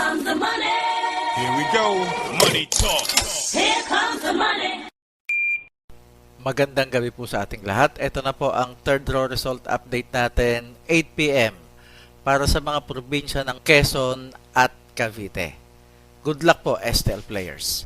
comes the money. Here we go. Money talk. Here comes the money. Magandang gabi po sa ating lahat. Ito na po ang third row result update natin, 8 p.m. para sa mga probinsya ng Quezon at Cavite. Good luck po, STL players.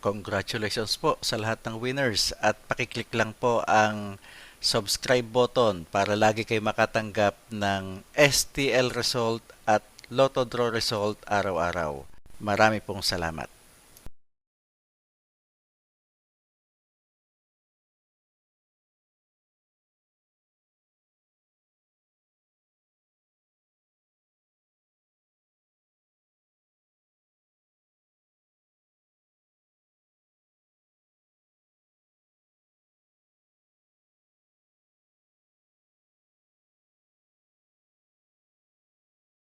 Congratulations po sa lahat ng winners at pakiclick lang po ang subscribe button para lagi kayo makatanggap ng STL result at Lotto Draw result araw-araw. Marami pong salamat.